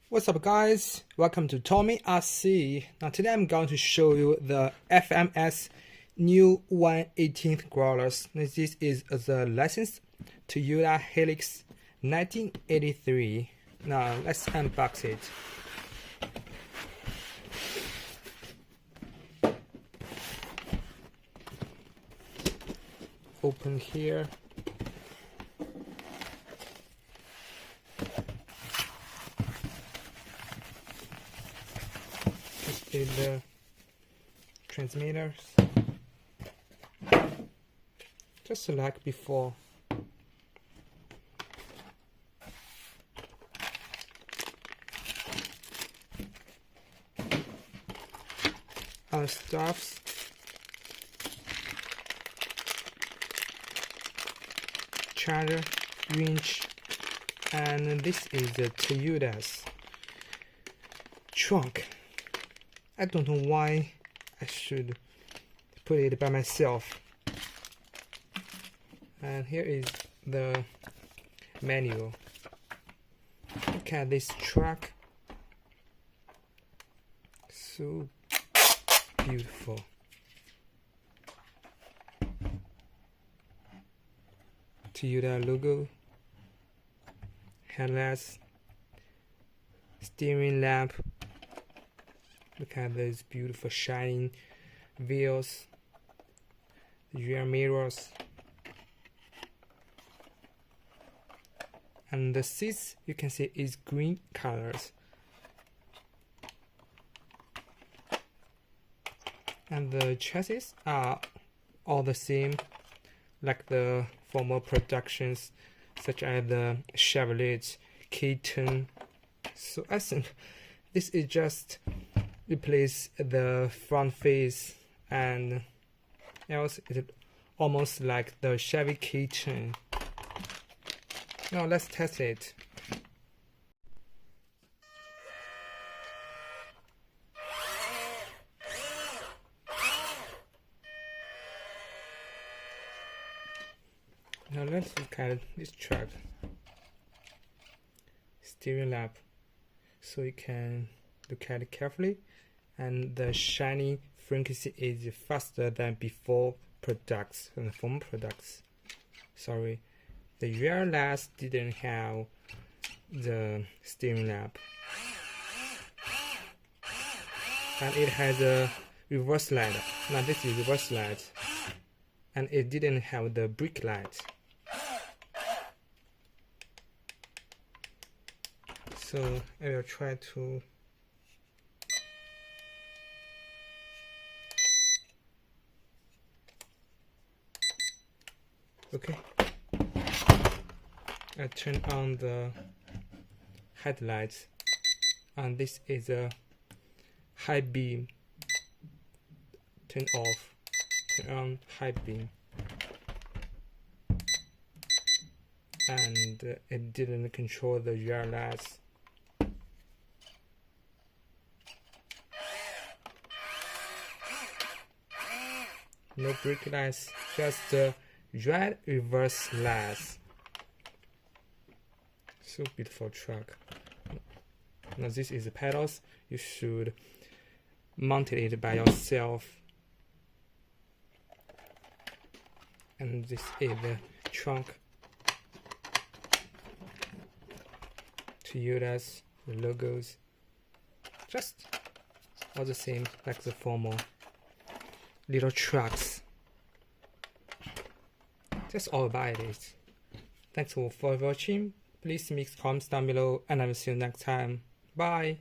What's up guys, welcome to Tommy RC. Now today I'm going to show you the FMS new 1/18 growlers. This is the license Toyota Hilux 1983. Now let's unbox it. Open here. This is the transmitters, just like before. Other stuffs, charger, winch, and this is the Toyota's trunk. I don't know why I should put it by myself. And here is the manual. Look at this truck, so beautiful. Toyota logo, headlights, steering lamp. Look at those beautiful shining wheels, rear mirrors, and the seats you can see is green colors. And the chassis are all the same, like the former productions, such as the Chevrolet K10. So I think this is just replace the front face, and else it's almost like the Chevy K10. Now let's test it. Now let's look at this truck. Steering lamp, so you can look at it carefully, and the shining frequency is faster than before products and former products. Sorry, the rear lights didn't have the steering lamp, and it has a reverse light. Now this is reverse light, and it didn't have the brake light. So I will try to I turn on the headlights, and this is a high beam. Turn off, turn on high beam, and it didn't control the rear lights. No brake lights, just the right reverse lights. So beautiful truck. Now this is the pedals. You should mount it by yourself. And this is the trunk. Toyota's logos, just all the same like the former little trucks. That's all about it. Thanks for watching. Please make comments down below, and I will see you next time. Bye.